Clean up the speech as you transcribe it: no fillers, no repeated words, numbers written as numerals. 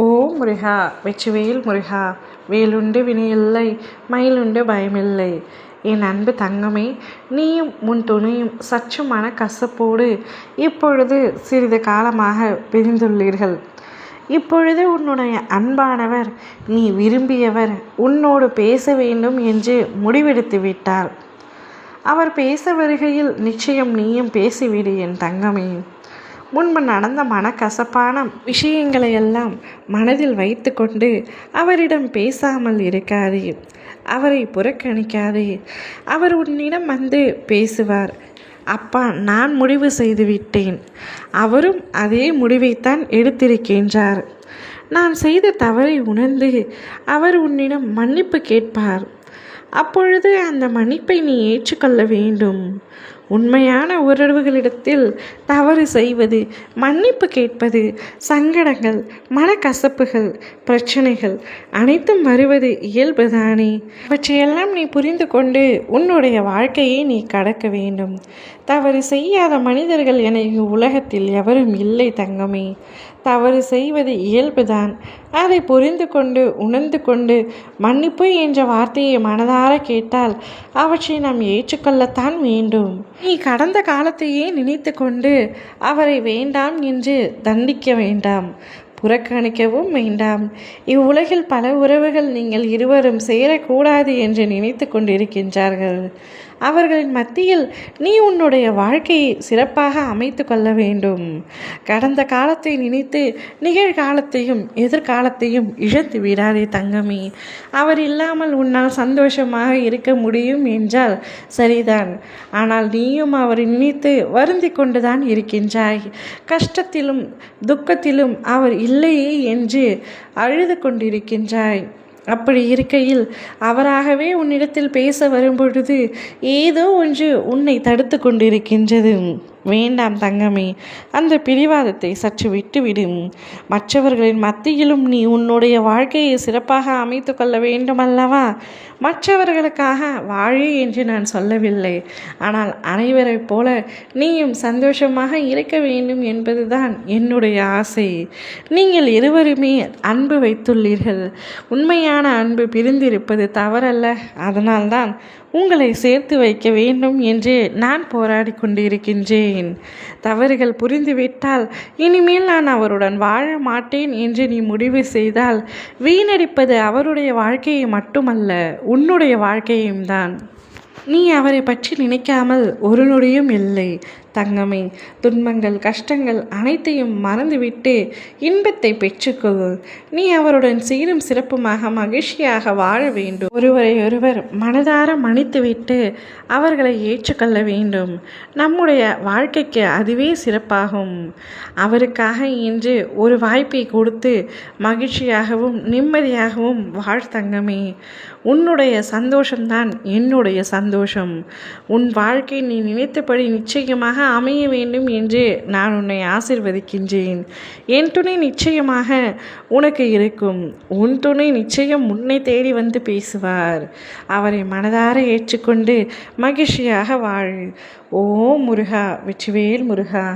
ஓ முருகா! வெற்றிவேல் முருகா! வேலுண்டு வினையில்லை, மயிலுண்டு பயமில்லை. என் அன்பு தங்கமே, நீயும் உன் துணையும் சற்று மனக்கசப்போடு இப்பொழுது சிறிது காலமாக பிரிந்துள்ளீர்கள். இப்பொழுது உன்னுடைய அன்பானவர், நீ விரும்பியவர் உன்னோடு பேச வேண்டும் என்று முடிவெடுத்து விட்டார். அவர் பேச வருகையில் நிச்சயம் நீயும் பேசிவிடு என் தங்கமே. முன்பு நடந்த மனக்கசப்பான விஷயங்களையெல்லாம் மனதில் வைத்து கொண்டு அவரிடம் பேசாமல் இருக்காதே. அவரை புறக்கணிக்காதே. அவர் உன்னிடம் வந்து பேசுவார். அப்பா, நான் முடிவு செய்துவிட்டேன். அவரும் அதே முடிவைத்தான் எடுத்திருக்கின்றார். நான் செய்த தவறை உணர்ந்து அவர் உன்னிடம் மன்னிப்பு கேட்பார். அப்பொழுது அந்த மன்னிப்பை நீ ஏற்றுக்கொள்ள வேண்டும். உண்மையான உறவுகளிடத்தில் தவறு செய்வது, மன்னிப்பு கேட்பது, சங்கடங்கள், மனக்கசப்புகள், பிரச்சனைகள் அனைத்தும் வருவது இயல்புதானே. அவற்றையெல்லாம் நீ புரிந்து கொண்டு உன்னுடைய வாழ்க்கையை நீ கடக்க வேண்டும். தவறு செய்யாத மனிதர்கள் என உலகத்தில் எவரும் இல்லை தங்கமே. தவறு செய்வது இயல்புதான். அதை புரிந்து கொண்டு உணர்ந்து கொண்டு மன்னிப்பு என்ற வார்த்தையை மனதார கேட்டால் அவற்றை நாம் ஏற்றுக்கொள்ளத்தான் வேண்டும். நீ கடந்த காலத்தையே நினைத்து கொண்டு அவரை வேண்டாம் என்று தண்டிக்க வேண்டாம், புறக்கணிக்கவும் வேண்டாம். இவ்வுலகில் பல உறவுகள் நீங்கள் இருவரும் சேரக்கூடாது என்று நினைத்து கொண்டிருக்கின்றார்கள். அவர்களின் மத்தியில் நீ உன்னுடைய வாழ்க்கையை சிறப்பாக அமைத்து கொள்ள வேண்டும். கடந்த காலத்தை நினைத்து நிகழ்காலத்தையும் எதிர்காலத்தையும் இழந்து விடாதே தங்கமே. அவர் இல்லாமல் உன்னால் சந்தோஷமாக இருக்க முடியும் என்றால் சரிதான். ஆனால் நீயும் அவரை நினைத்து வருந்தி கொண்டுதான் இருக்கின்றாய். கஷ்டத்திலும் துக்கத்திலும் அவர் இல்லையே என்று அழுது கொண்டிருக்கின்றாய். அப்படி இருக்கையில் அவராகவே உன்னிடத்தில் பேச வரும்பொழுது ஏதோ ஒன்று உன்னை தடுத்து கொண்டிருக்கின்றது. வேண்டாம் தங்கமே, அந்த பிடிவாதத்தை சற்று விட்டுவிடும். மற்றவர்களின் மத்தியிலும் நீ உன்னுடைய வாழ்க்கையை சிறப்பாக அமைத்து கொள்ள வேண்டுமல்லவா? மற்றவர்களுக்காக வாழு என்று நான் சொல்லவில்லை. ஆனால் அனைவரைப் போல நீயும் சந்தோஷமாக இருக்க வேண்டும் என்பதுதான் என்னுடைய ஆசை. நீங்கள் இருவருமே அன்பு வைத்துள்ளீர்கள். உண்மையான அன்பு பிரிந்திருப்பது தவறல்ல. அதனால்தான் உங்களை சேர்த்து வைக்க வேண்டும் என்று நான் போராடி கொண்டிருக்கின்றேன். தவறுகள் புரிந்துவிட்டால் இனிமேல் நான் அவருடன் வாழ மாட்டேன் என்று நீ முடிவு செய்தால் வீணடிப்பது அவருடைய வாழ்க்கையை மட்டுமல்ல, உன்னுடைய வாழ்க்கையும் தான். நீ அவரை பற்றி நினைக்காமல் ஒரு நொடியும் இல்லை தங்கமே. துன்பங்கள் கஷ்டங்கள் அனைத்தையும் மறந்துவிட்டு இன்பத்தை பெற்றுக்கொள். நீ அவருடன் சீரும் சிறப்புமாக மகிழ்ச்சியாக வாழ வேண்டும். ஒருவரை ஒருவர் மனதார மன்னித்துவிட்டு அவர்களை ஏற்றுக்கொள்ள வேண்டும். நம்முடைய வாழ்க்கைக்கு அதுவே சிறப்பாகும். அவருக்காக இன்று ஒரு வாய்ப்பை கொடுத்து மகிழ்ச்சியாகவும் நிம்மதியாகவும் வாழ் தங்கமே. உன்னுடைய சந்தோஷம்தான் என்னுடைய சந்தோஷம். உன் வாழ்க்கை நீ நினைத்தபடி நிச்சயமாக அமைய வேண்டும் என்று நான் உன்னை ஆசீர்வதிக்கின்றேன். என் துணை நிச்சயமாக உனக்கு இருக்கும். உன் துணை நிச்சயம் உன்னை தேடி வந்து பேசுவார். அவரை மனதார ஏற்றுக்கொண்டு மகிழ்ச்சியாக வாழ். ஓ முருகா! வெற்றிவேல் முருகா!